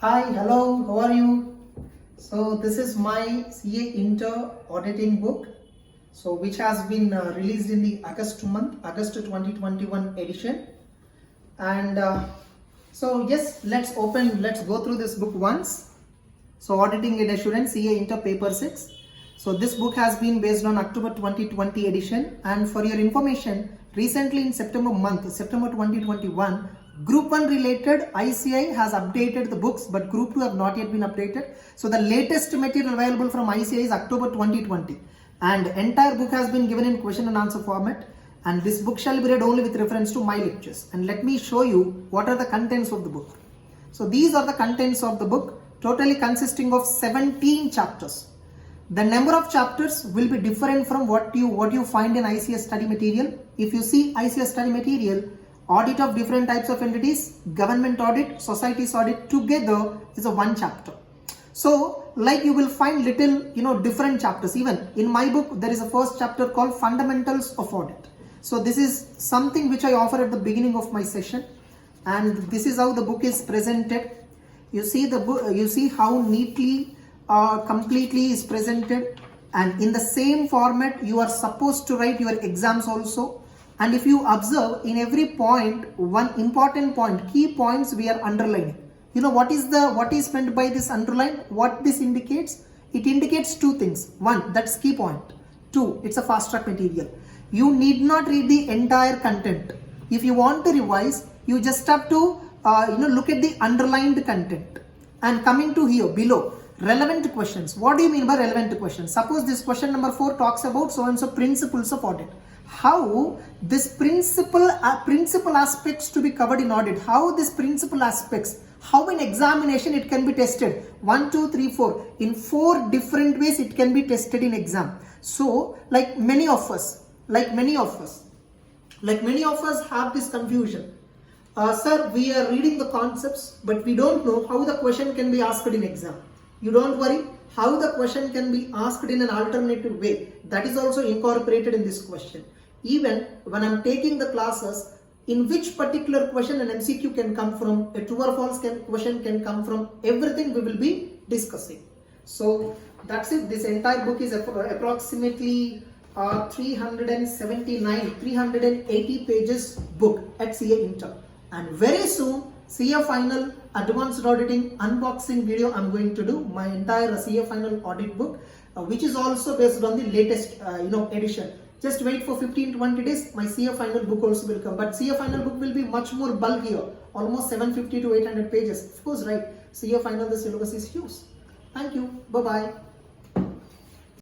Hi, hello, how are you? So this is my CA Inter Auditing book, so which has been released in the August 2021 edition. And so yes, let's go through this book once. So Auditing and Assurance CA Inter Paper 6. So this book has been based on October 2020 edition, and for your information, recently in September 2021, Group 1 related ICI has updated the books, but Group 2 have not yet been updated. So the latest material available from ICI is October 2020, and entire book has been given in question and answer format, and this book shall be read only with reference to my lectures. And let me show you what are the contents of the book. So these are the contents of the book, totally consisting of 17 chapters. The number of chapters will be different from what you find in ICS study material. If you see ICS study material, audit of different types of entities, government audit, societies audit together is a one chapter. So like you will find little different chapters. Even in my book there is a first chapter called Fundamentals of Audit. So this is something which I offer at the beginning of my session, and this is how the book is presented. You see the book, you see how neatly completely is presented, and in the same format you are supposed to write your exams also. And if you observe, in every point, one important point, key points we are underlining. You know what is meant by this underline? What this indicates? It indicates two things. One, that's key point. Two, it's a fast track material. You need not read the entire content. If you want to revise, you just have to look at the underlined content. And coming to here below, relevant questions. What do you mean by relevant questions? Suppose this question number 4 talks about so and so principles of audit. How this principal aspects to be covered in audit, how this principal aspects, how in examination it can be tested. 1, 2, 3, 4. In 4 different ways it can be tested in exam. So like many of us have this confusion. Sir, we are reading the concepts, but we don't know how the question can be asked in exam. You don't worry, how the question can be asked in an alternative way, that is also incorporated in this question. Even when I'm taking the classes, in which particular question an MCQ can come from, a true or false question can come from, everything we will be discussing. So that's it. This entire book is approximately 380 pages book at CA Inter. And very soon, CA Final Advanced Auditing unboxing video I'm going to do, my entire CA Final audit book, which is also based on the latest edition. Just wait for 15-20 days, my CA Final book also will come. But CA Final book will be much more bulkier, almost 750 to 800 pages. Of course, right? CA Final, the syllabus is huge. Thank you. Bye-bye.